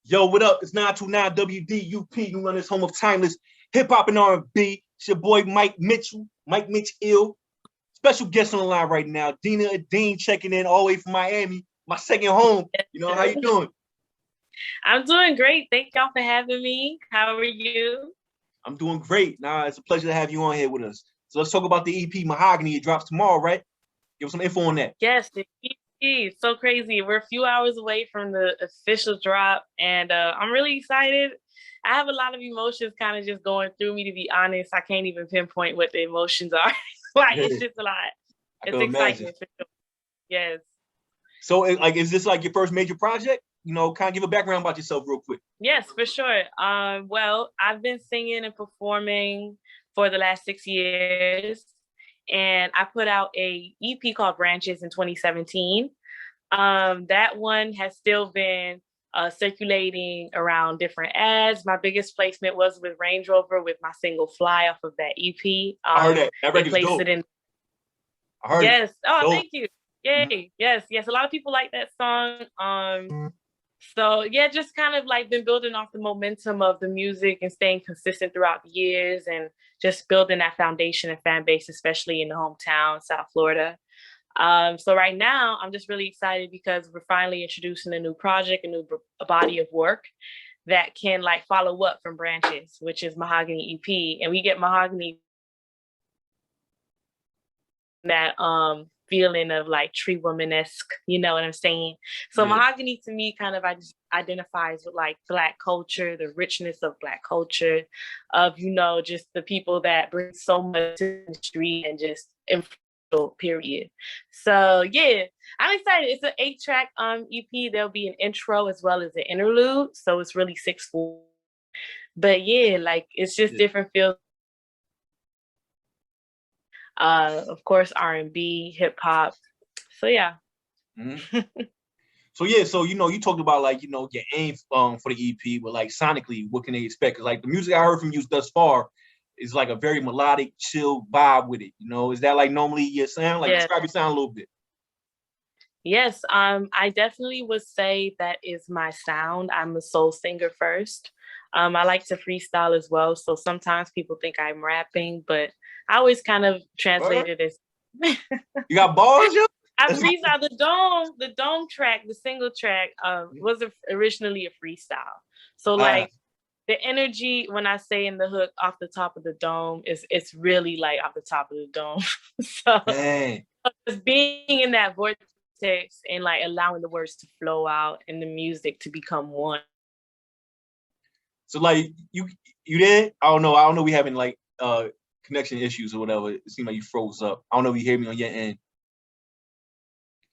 Yo, what up? It's 929 WDUP. You run this home of timeless hip hop and R&B. It's your boy Mike Mitchell, Mike Mitch Ill. Special guest on the line right now, Dyna Edyne checking in all the way from Miami, my second home. You know, how you doing? I'm doing great. Thank y'all for having me. How are you? I'm doing great. Nah, it's a pleasure to have you on here with us. So let's talk about the EP Mahogany. It drops tomorrow, right? Give us some info on that. Yes, the EP. So crazy. We're a few hours away from the official drop, and I'm really excited. I have a lot of emotions kind of just going through me, to be honest. I can't even pinpoint what the emotions are. Like, it's just a lot. It's excitement for sure. Yes. So, like, is this like your first major project? You know, kind of give a background about yourself real quick. Yes, for sure. Well, I've been singing and performing for the last 6 years. And I put out a EP called Branches in 2017. That one has still been circulating around different ads. My biggest placement was with Range Rover with my single Fly off of that EP. I heard that. That record's dope. I heard it. Oh, dope. Thank you. Yay. Yes. A lot of people like that song. So yeah, just kind of like been building off the momentum of the music and staying consistent throughout the years and just building that foundation and fan base, especially in the hometown, South Florida. So right now I'm just really excited because we're finally introducing a new project, a new body of work that can like follow up from Branches, which is Mahogany EP. And we get Mahogany, that feeling of like tree woman-esque, you know what I'm saying? So yeah. Mahogany to me kind of identifies with like Black culture, the richness of Black culture, of, you know, just the people that bring so much to the street and just period. So yeah, I'm excited. It's an 8-track EP. There'll be an intro as well as an interlude. So it's really 6/4. But yeah, like it's just different feels. Of course, R&B, hip hop. So yeah. Mm-hmm. So yeah, so you know, you talked about like, you know, your aim for the EP, but like sonically, what can they expect? Cause like the music I heard from you thus far is like a very melodic, chill vibe with it. You know, is that like normally your sound? Like describe your sound a little bit. Yes, I definitely would say that is my sound. I'm a soul singer first. I like to freestyle as well. So sometimes people think I'm rapping, but I always kind of translate it as you got bars, yo? I freestyle the dome track, the single track was originally a freestyle. So like the energy when I say in the hook off the top of the dome it's really like off the top of the dome. So just being in that vortex and like allowing the words to flow out and the music to become one. So like you there? I don't know. We having like connection issues or whatever. It seemed like you froze up. I don't know if you hear me on your end.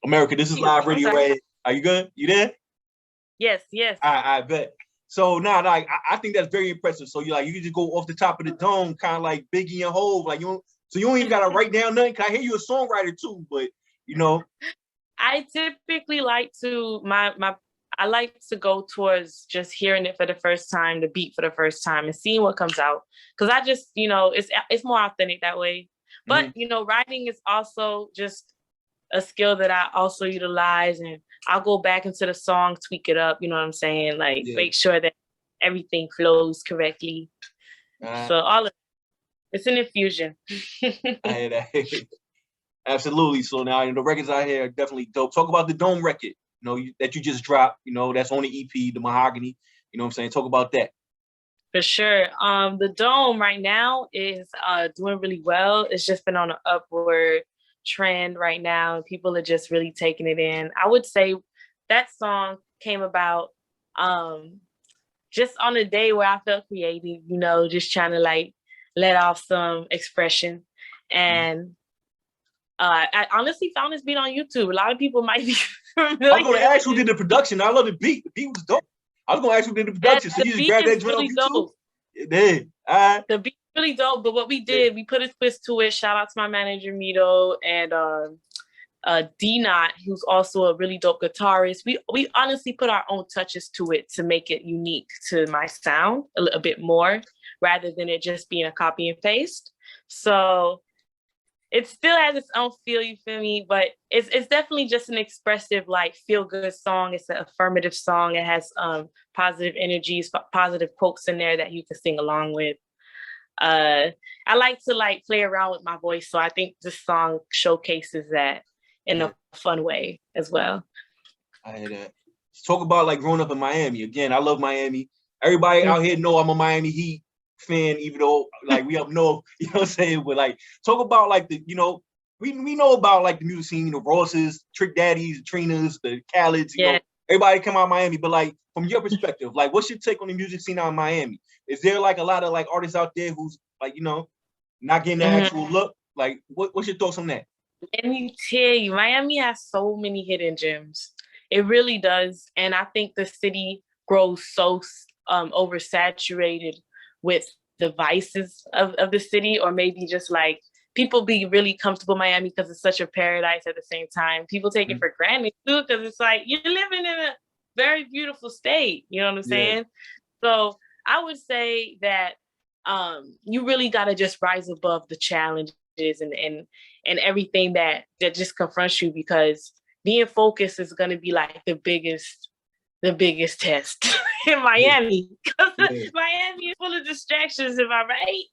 America, this is live radio, right? Are you good? You there? Yes. I bet. So now, like, I think that's very impressive. So you can just go off the top of the dome, kind of like Biggie and Hove, like you don't even gotta write down nothing. Cause I hear you a songwriter too, but you know. I typically like to I like to go towards just hearing it for the first time, the beat for the first time, and seeing what comes out. Cause I just, you know, it's more authentic that way. But you know, writing is also just a skill that I also utilize, and I'll go back into the song, tweak it up, you know what I'm saying? Like make sure that everything flows correctly. So all of it's an infusion. I hear that. Absolutely. So now the records out here are definitely dope. Talk about the Dome record, you know, that you just dropped, you know, that's on the EP, the Mahogany, you know what I'm saying? Talk about that. For sure. The Dome right now is doing really well. It's just been on an upward trend right now, and people are just really taking it in. I would say that song came about just on a day where I felt creative, you know, just trying to like let off some expression. And I honestly found this beat on YouTube. A lot of people might be familiar. I was going to ask who did the production. I love the beat. The beat was dope. I was going to ask who did the production. So you just grabbed that joint on YouTube? It did. The beat really dope, but what we did, we put a twist to it. Shout out to my manager Mito and D-Not, who's also a really dope guitarist. We honestly put our own touches to it to make it unique to my sound a bit more, rather than it just being a copy and paste. So it still has its own feel, you feel me? But it's definitely just an expressive, like, feel-good song. It's an affirmative song. It has positive energies, positive quotes in there that you can sing along with. I like to like play around with my voice, so I think this song showcases that in a fun way as well. I hear that. Let's talk about like growing up in Miami. Again, I love Miami. Everybody out here know I'm a Miami Heat fan, even though like we up north, you know what I'm saying? But like talk about like the, you know, we know about like the music scene, you know, Rosses, Trick Daddies, Trinas, the KHALEDs, you know, everybody come out of Miami. But like from your perspective, like what's your take on the music scene out in Miami? Is there like a lot of like artists out there who's like, you know, not getting the actual look? Like what's your thoughts on that? Let me tell you, Miami has so many hidden gems. It really does. And I think the city grows so oversaturated with the vices of the city, or maybe just like people be really comfortable in Miami because it's such a paradise at the same time. People take it for granted too, because it's like you're living in a very beautiful state. You know what I'm saying? So I would say that you really got to just rise above the challenges and everything that just confronts you, because being focused is going to be like the biggest test in Miami, because Miami is full of distractions. Am I right?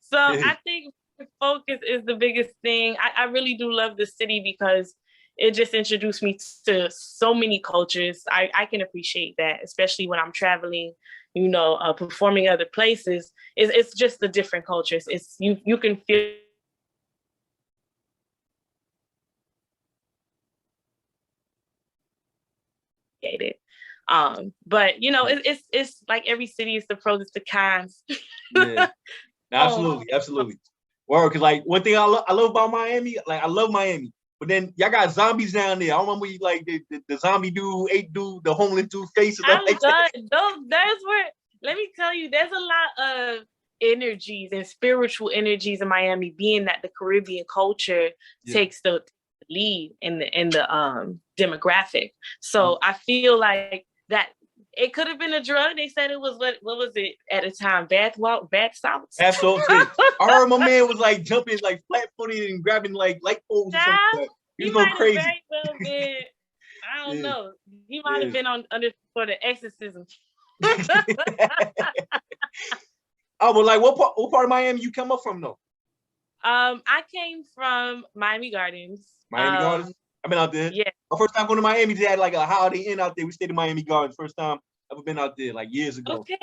So I think focus is the biggest thing. I really do love the city because it just introduced me to so many cultures. I can appreciate that, especially when I'm traveling, you know, performing other places. It's just the different cultures. It's you can feel it. But you know, it's like every city is the pros, it's the cons. Absolutely. Word, because like one thing I love about Miami, like I love Miami, but then y'all got zombies down there. I remember like the zombie dude, the homeless dude faces. I'm done. There's where, let me tell you, there's a lot of energies and spiritual energies in Miami, being that the Caribbean culture takes the lead in the demographic. So I feel like that it could have been a drug. They said it was what was it at the time? Bath salts. Absolutely. I heard my man was like jumping like flat-footed and grabbing like light poles. He was going crazy. Well been, I don't know. He might have been under for the exorcism. Oh, but like what part of Miami you come up from though? I came from Miami Gardens. Gardens? I've been out there. Yeah. My first time going to Miami, they had like a Holiday Inn out there. We stayed in Miami Gardens. First time I've ever been out there, like years ago. Okay.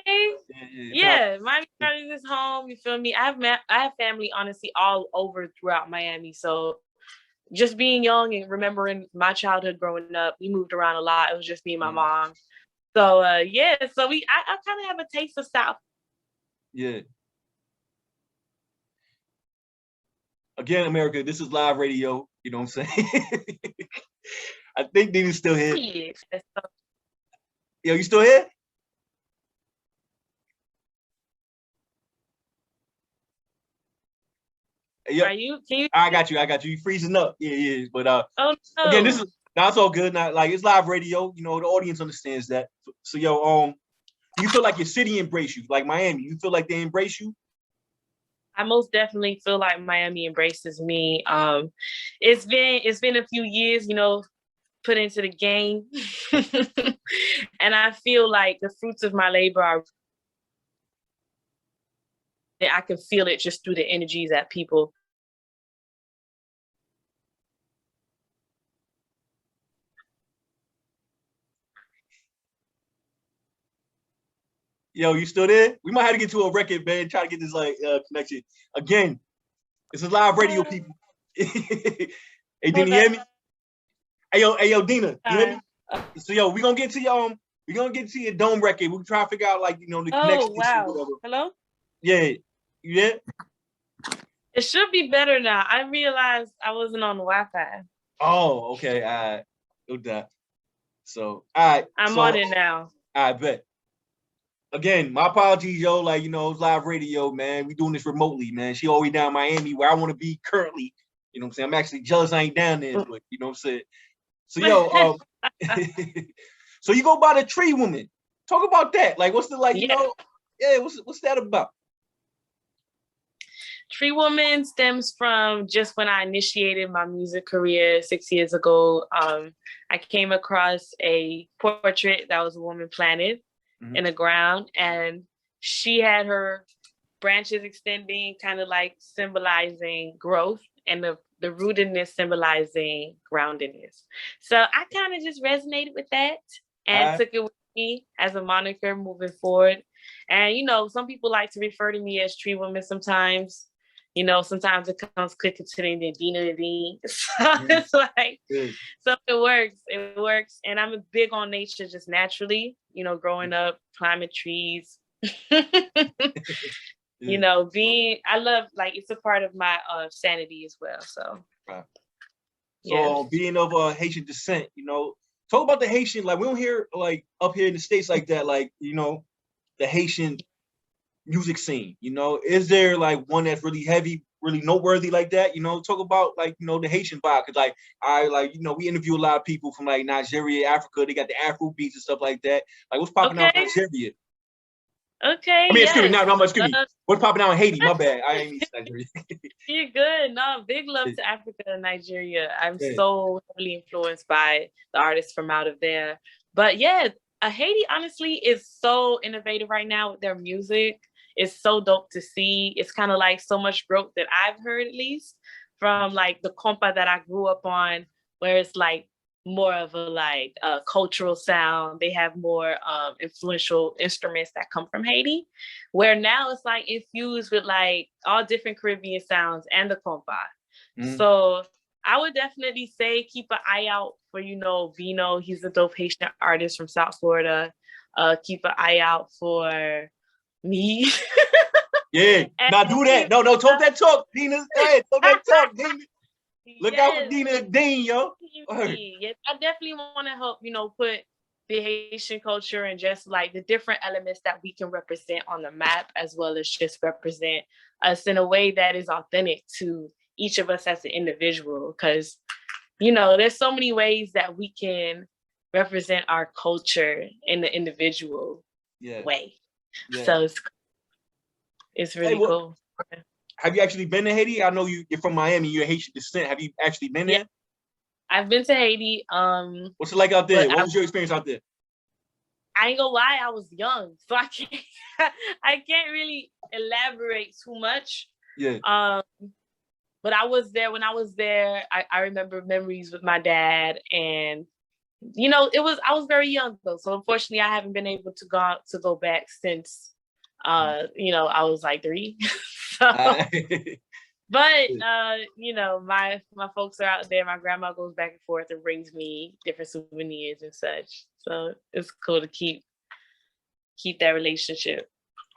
Yeah. Miami Gardens is home. You feel me? I have family, honestly, all over throughout Miami. So just being young and remembering my childhood growing up, we moved around a lot. It was just me and my mom. So so I kind of have a taste of South. Yeah. Again, America, this is live radio. You know what I'm saying? I think Dina's still here. Yo, you still here? Yo, are you? Can you? I got you. You freezing up. Yeah. But oh no. Again, this is it's all good. Not like it's live radio. You know, the audience understands that. So yo, you feel like your city embrace you, like Miami? You feel like they embrace you? I most definitely feel like Miami embraces me. It's been a few years, you know, put into the game. And I feel like the fruits of my labor I can feel it just through the energies that people. Yo, you still there? We might have to get to a record, man. Try to get this like connection. Again, this is live radio, people. Hey, Dina, you hear me? Hey, yo, Dina, you hear me? So, yo, we're gonna get to your dome record. We'll try to figure out like, you know, the connection. Oh, wow. Hello? Yeah. Yeah. It should be better now. I realized I wasn't on the Wi-Fi. Oh, okay. All right. No doubt. So, all right. I'm on it now. I bet. Again, my apologies, yo. Like, you know, it's live radio, man. We doing this remotely, man. She all the way down in Miami, where I want to be currently. You know what I'm saying? I'm actually jealous I ain't down there, but you know what I'm saying? So, yo, so you go by the Tree Woman. Talk about that. Like, what's the, like, you know, what's that about? Tree Woman stems from just when I initiated my music career 6 years ago. I came across a portrait that was a woman planted in the ground, and she had her branches extending, kind of like symbolizing growth, and the rootedness symbolizing groundedness. So I kind of just resonated with that and took it with me as a moniker moving forward. And, you know, some people like to refer to me as Tree Woman sometimes. You know, sometimes it comes quicker to the Dyna Edyne. So it's like, so it works. And I'm big on nature just naturally, you know, growing up, climbing trees. You know, I love, like, it's a part of my sanity as well. So, so being of Haitian descent, you know, talk about the Haitian, like, we don't hear, like, up here in the States like that, like, you know, the Haitian music scene, you know, is there like one that's really heavy, really noteworthy like that? You know, talk about, like, you know, the Haitian vibe, because you know, we interview a lot of people from like Nigeria, Africa. They got the Afro beats and stuff like that. Like, what's popping out in Nigeria? Okay. I mean, excuse me. What's popping out in Haiti? My bad. I ain't Nigeria. You're good. No, big love to Africa and Nigeria. I'm so heavily influenced by the artists from out of there. But yeah, Haiti honestly is so innovative right now with their music. It's so dope to see. It's kind of like so much growth that I've heard, at least from like the compa that I grew up on, where it's like more of a cultural sound. They have more influential instruments that come from Haiti, where now it's like infused with like all different Caribbean sounds and the compa. So I would definitely say keep an eye out for, you know, Vino. He's a dope Haitian artist from South Florida. Keep an eye out for me. Now do that. No, talk that talk, Dina. Go ahead, talk that talk, Dina. Look out for Dyna Edyne, yo. Yes, I definitely want to help, you know, put the Haitian culture and just like the different elements that we can represent on the map, as well as just represent us in a way that is authentic to each of us as an individual. Because, you know, there's so many ways that we can represent our culture in the individual way. So it's really cool. Have you actually been to Haiti? I know you're from Miami. You're Haitian descent. Have you actually been there? I've been to Haiti. What's it like out there? What was your experience out there? I ain't gonna lie, I was young, so I can't really elaborate too much. But I was there. When I was there, I remember memories with my dad, and you know, I was very young though, so unfortunately, I haven't been able to go back since. You know, I was like 3. But you know, my folks are out there. My grandma goes back and forth and brings me different souvenirs and such. So it's cool to keep that relationship.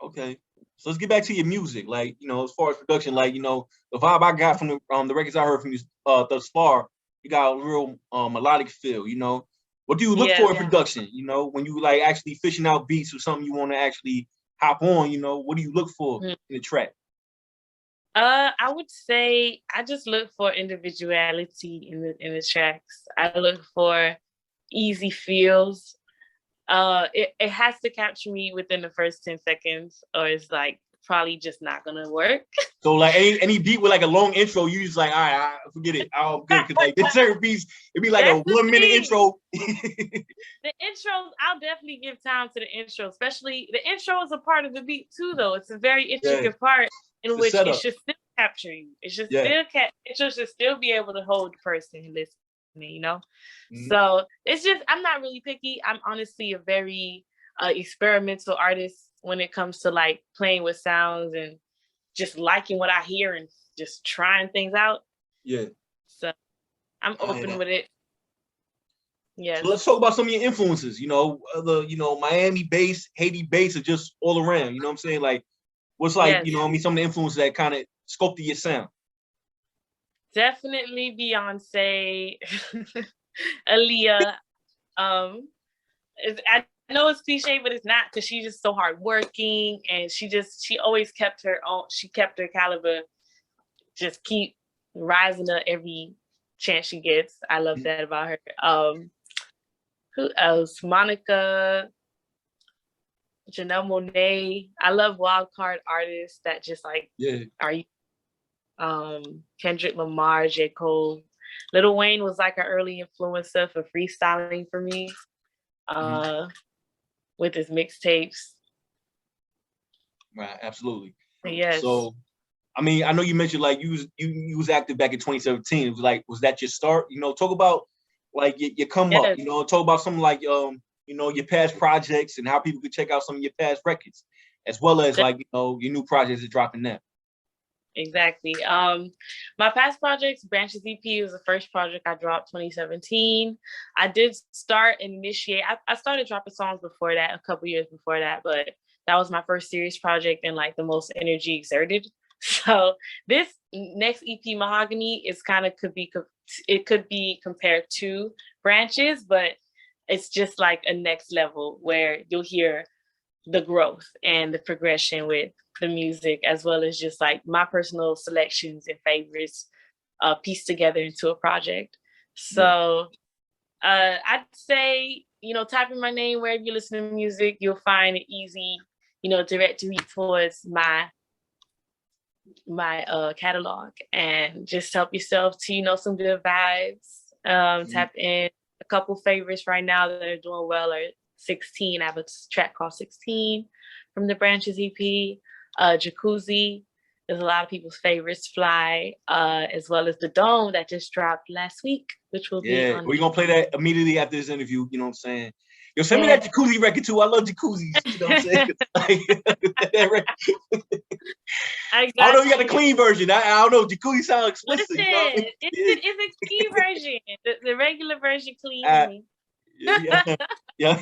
Okay. So let's get back to your music. Like, you know, as far as production, like, you know, the vibe I got from the records I heard from you thus far, you got a real melodic feel, you know. What do you look for in production? You know, when you like actually fishing out beats or something you want to actually hop on, you know, what do you look for in the track? I would say I just look for individuality in the tracks. I look for easy feels. It has to capture me within the first 10 seconds, or it's like probably just not gonna work. So like any beat with like a long intro, you just like, all right, forget it. I'm good, because like this certain beats, it'd be like a 1 minute intro. The intros, I'll definitely give time to the intro, especially the intro is a part of the beat too, though. It's a very intricate part in which it should still capture you. It should still should still be able to hold the person listening, you know? So it's just, I'm not really picky. I'm honestly a very experimental artist when it comes to like playing with sounds and just liking what I hear and just trying things out. So I'm open with it. So let's talk about some of your influences, you know, Miami bass, Haiti bass, or just all around, you know what I'm saying? Like, what's like, you know, some of the influences that kind of sculpted your sound? Definitely Beyonce, Aaliyah. I know it's cliche, but it's not, because she's just so hardworking, and she always kept her own. She kept her caliber, just keep rising up every chance she gets. I love that about her. Who else? Monica, Janelle Monáe. I love wild card artists that just like are Kendrick Lamar, J. Cole. Lil Wayne was like an early influencer for freestyling for me, with his mixtapes. Right, absolutely. Yes. So, I mean, I know you mentioned like you was active back in 2017. It was like, was that your start? You know, talk about like your come up. You know, talk about something like you know, your past projects and how people could check out some of your past records, as well as like, you know, your new projects are dropping now. Exactly. My past projects, Branches EP was the first project I dropped 2017. I did start and initiate. I started dropping songs before that, a couple years before that, but that was my first serious project and like the most energy exerted. So this next EP, Mahogany, is kind of could be compared to Branches, but it's just like a next level where you'll hear the growth and the progression with the music, as well as just like my personal selections and favorites pieced together into a project. So I'd say, you know, typing my name wherever you listen to music, you'll find it easy, you know, direct me towards my catalog, and just help yourself to, you know, some good vibes. Tap in. A couple favorites right now that are doing well are 16. I have a track called 16 from the Branches EP. Jacuzzi is a lot of people's favorites. Fly, as well as The Dome that just dropped last week, which will be on. We're gonna play that immediately after this interview. You know what I'm saying? Yo, send me that Jacuzzi record too. I love Jacuzzis. You know what I'm saying? I don't know if you got a clean version. I don't know. Jacuzzi sounds explicit. Listen, you know what I mean? It's a clean version. The regular version clean. Yeah.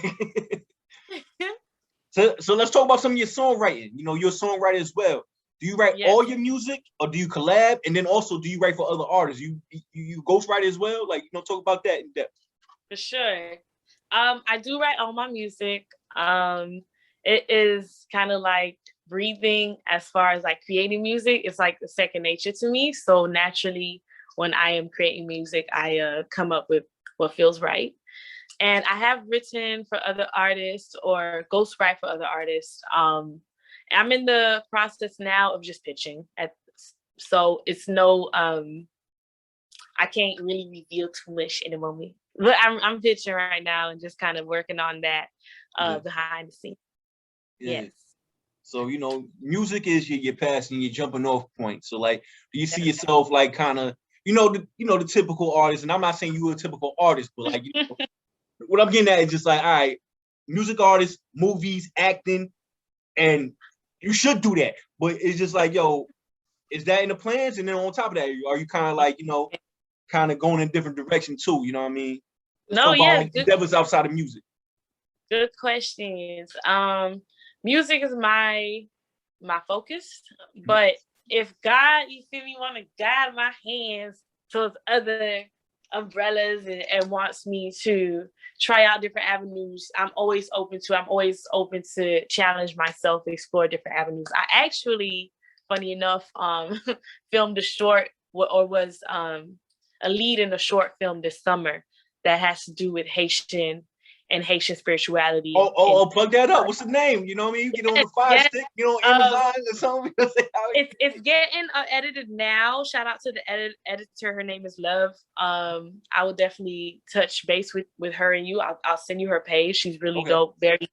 So let's talk about some of your songwriting. You know, you're a songwriter as well. Do you write all your music, or do you collab? And then also, do you write for other artists? You ghostwrite as well? Like, you know, talk about that in depth. For sure. I do write all my music. It is kind of like breathing as far as like creating music. It's like a second nature to me. So naturally, when I am creating music, I come up with what feels right. And I have written for other artists or ghostwrite for other artists. I'm in the process now of just pitching. So it's no, I can't really reveal too much in the moment. But I'm pitching right now and just kind of working on that behind the scenes. Yes. So, you know, music is your passion, your jumping off point. So like, do you see yourself like kind of, the typical artist? And I'm not saying you were a typical artist, but like, you know, what I'm getting at is just like, all right, music artists, movies, acting, and you should do that. But it's just like, yo, is that in the plans? And then on top of that, are you kind of like, you know, kind of going in a different direction too? You know what I mean? Like, the devil's outside of music. Good questions. Music is my focus, but if God, you feel me, want to guide my hands towards other umbrellas and wants me to try out different avenues, I'm always open to challenge myself, explore different avenues. I actually, funny enough, filmed a short or was a lead in a short film this summer that has to do with Haitian spirituality. Plug that up. What's the name? You know what I mean? You get on the Fire Stick, you know, Amazon or something. It's getting edited now. Shout out to the editor. Her name is Love. I will definitely touch base with her and you. I'll send you her page. She's really dope. Very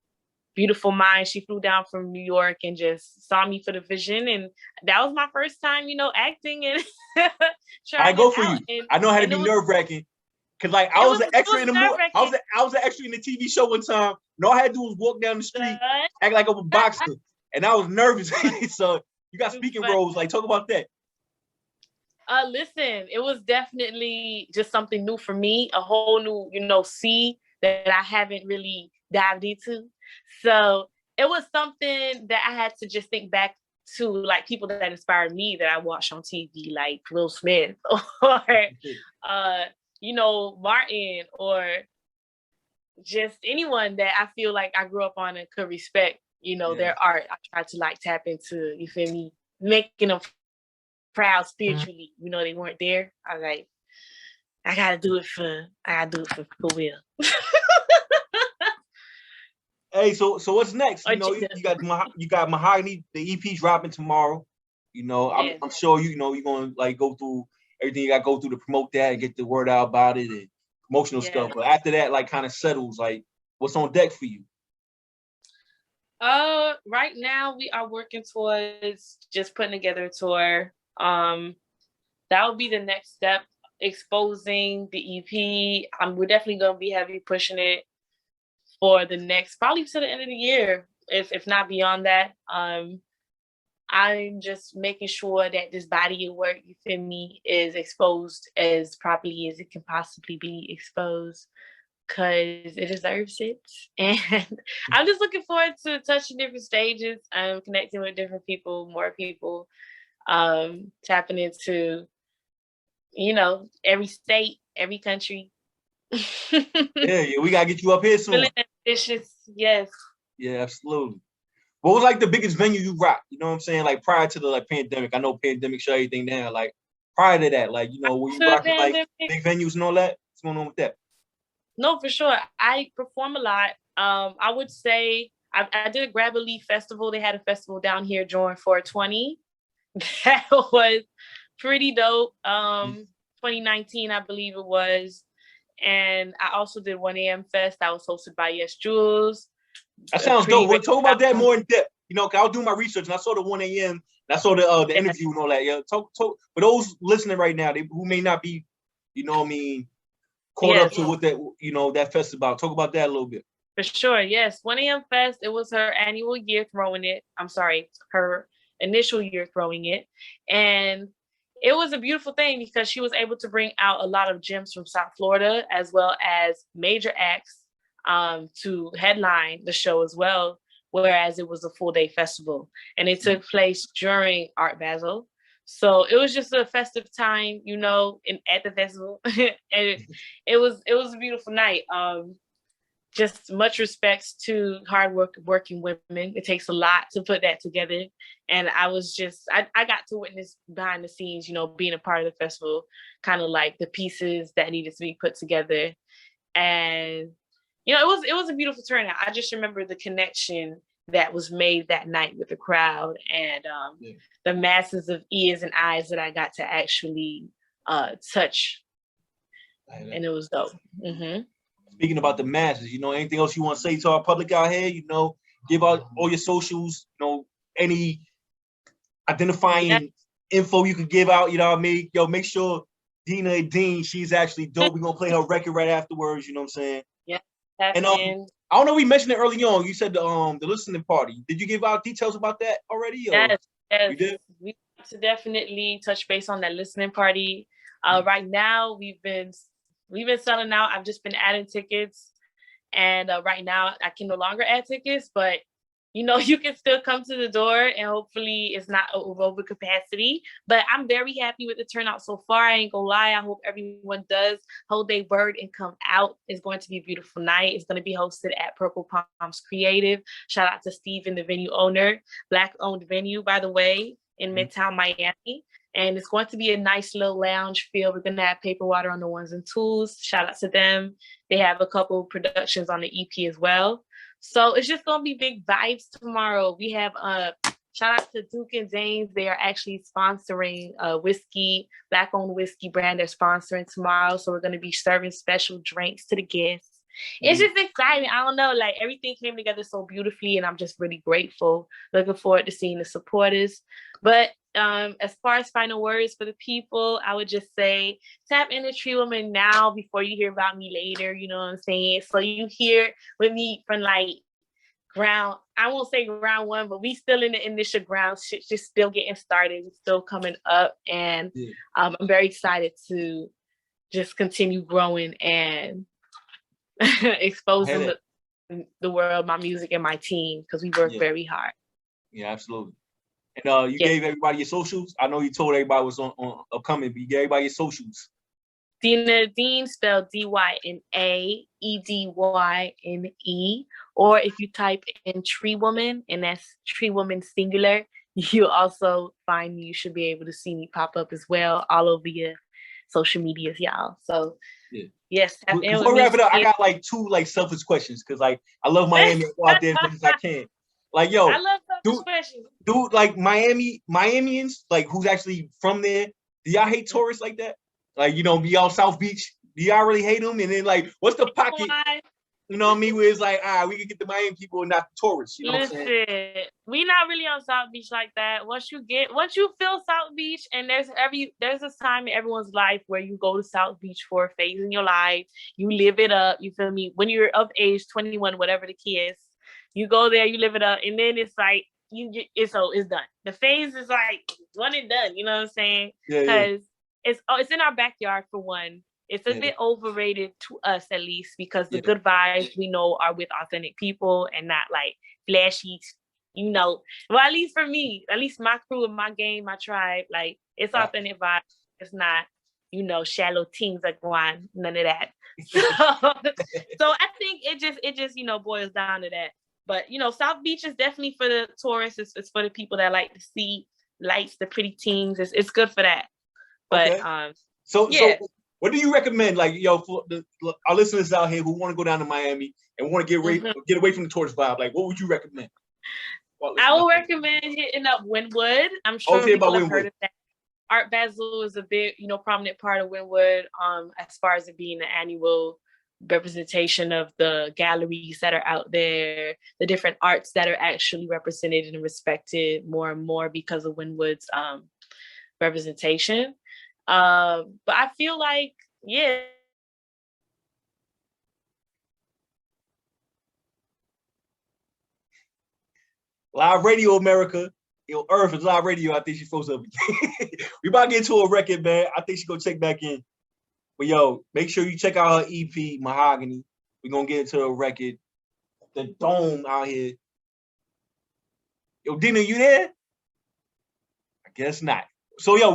beautiful mind. She flew down from New York and just saw me for the vision. And that was my first time, you know, acting and I go for you. I know how to be nerve-wracking. Cause like I was an extra in the movie. I was an extra in the TV show one time. And all I had to do was walk down the street, act like I'm a boxer, and I was nervous. So you got speaking roles. Like, talk about that. Listen, it was definitely just something new for me, a whole new, you know, sea that I haven't really dived into. So it was something that I had to just think back to, like people that inspired me that I watched on TV, like Will Smith or you know, Martin, or just anyone that I feel like I grew up on and could respect, you know, their art. I tried to like tap into, you feel me, making them proud spiritually. You know, they weren't there. I was like, I gotta do it for Will. Hey, so what's next? You know, you got Mahogany, the EP dropping tomorrow. You know, I'm sure you know you're gonna like go through everything you got to go through to promote that and get the word out about it and promotional stuff. But after that, like kind of settles, like what's on deck for you? Right now we are working towards just putting together a tour. That would be the next step, exposing the EP. We're definitely gonna be heavy pushing it for the next, probably to the end of the year, if not beyond that. I'm just making sure that this body of work, you feel me, is exposed as properly as it can possibly be exposed, because it deserves it. And I'm just looking forward to touching different stages, connecting with different people, more people, tapping into, you know, every state, every country. yeah, we gotta get you up here soon. Feeling ambitious, yes. Yeah, absolutely. What was like the biggest venue you rocked? You know what I'm saying? Like prior to the pandemic. I know pandemic shut everything down. Like prior to that, like, you know, were you rocking like big venues and all that? What's going on with that? No, for sure. I perform a lot. I would say I did a Grab a Leaf festival. They had a festival down here during 420. That was pretty dope. 2019, I believe it was. And I also did 1 AM Fest that was hosted by Yes Jules. That sounds dope. We'll talk about that more in depth. You know, I'll do my research and I saw the 1 AM and I saw the interview and all that. Yeah, talk for those listening right now, who may not be, you know what I mean, caught up to what that, you know, that fest about. Talk about that a little bit. For sure, yes. 1 AM Fest, it was her annual year throwing it. Her initial year throwing it. And it was a beautiful thing because she was able to bring out a lot of gems from South Florida, as well as major acts to headline the show as well, whereas it was a full day festival. And it took place during Art Basel. So it was just a festive time, you know, at the festival. And it was a beautiful night. Just much respects to working women. It takes a lot to put that together. And I got to witness behind the scenes, you know, being a part of the festival, kind of like the pieces that needed to be put together. And, you know, it was a beautiful turnout. I just remember the connection that was made that night with the crowd and the masses of ears and eyes that I got to actually touch. And it was dope. Mm-hmm. Speaking about the masses, you know, anything else you want to say to our public out here? You know, give out all your socials, you know, any identifying info you could give out, you know what I mean? Yo, make sure Dyna Edyne, she's actually dope. We're going to play her record right afterwards, you know what I'm saying? Yeah. And I don't know, we mentioned it early on. You said the listening party. Did you give out details about that already? Yes. You did? We have to definitely touch base on that listening party. Right now, we've been selling out. I've just been adding tickets. And right now I can no longer add tickets, but you know, you can still come to the door and hopefully it's not over capacity. But I'm very happy with the turnout so far. I ain't gonna lie. I hope everyone does hold their word and come out. It's going to be a beautiful night. It's going to be hosted at Purple Palms Creative. Shout out to Steven, the venue owner. Black owned venue, by the way, in Midtown Miami. And it's going to be a nice little lounge feel. We're going to have Paper Water on the ones and twos. Shout out to them. They have a couple productions on the EP as well. So it's just going to be big vibes tomorrow. We have shout out to Duke and James. They are actually sponsoring whiskey, Black-owned whiskey brand. They're sponsoring tomorrow. So we're going to be serving special drinks to the guests. It's just exciting. I don't know, like everything came together so beautifully and I'm just really grateful. Looking forward to seeing the supporters. But as far as final words for the people, I would just say tap into Tree Woman now before you hear about me later, you know what I'm saying? So you hear with me from like ground, I won't say ground one, but we still in the initial ground, shit just still getting started, it's still coming up. And I'm very excited to just continue growing and exposing the world, my music and my team, because we work very hard. Yeah, absolutely. And you gave everybody your socials. I know you told everybody was on upcoming, but you gave everybody your socials. Dyna Edyne, spelled DYANE EDYNE, or if you type in Tree Woman, and that's Tree Woman singular, you'll also find me. You should be able to see me pop up as well all over your social medias, y'all. So yes. Before we wrap it up, I got like two like selfish questions because like I love Miami. Go out there as much as I can. Like, yo, I love love this question. Dude, like Miamians, like who's actually from there, do y'all hate tourists like that? Like, you know, be on South Beach, do y'all really hate them? And then like, what's the pocket? You know what I mean? Where it's like, we can get the Miami people and not the tourists. You know what I'm saying? We not really on South Beach like that. Once you feel South Beach, and there's a time in everyone's life where you go to South Beach for a phase in your life. You live it up. You feel me? When you're of age, 21, whatever the key is, you go there, you live it up, and then it's like it's done. The phase is like one and done. You know what I'm saying? Because it's in our backyard for one. It's a bit overrated to us, at least, because the good vibes we know are with authentic people and not like flashy, you know. Well, at least for me, at least my crew and my game, my tribe, like it's authentic vibes. It's not, you know, shallow teams like one, none of that. So I think it just you know boils down to that. But you know, South Beach is definitely for the tourists. It's for the people that like to see lights, the pretty teams. It's good for that. But so what do you recommend, like, yo, for our listeners out here who want to go down to Miami and want to get away from the tourist vibe? Like, what would you recommend? I would recommend hitting up Wynwood. I'm sure people have heard of that. Art Basel is a big, you know, prominent part of Wynwood, as far as it being the annual representation of the galleries that are out there, the different arts that are actually represented and respected more and more because of Wynwood's representation. But I feel like, Live Radio America, yo, Earth is live radio. I think she froze up. We about to get to a record, man. I think she gonna check back in. But yo, make sure you check out her EP, Mahogany. We're gonna get into a record. The Dome out here. Yo, Dina, you there? I guess not. So yo.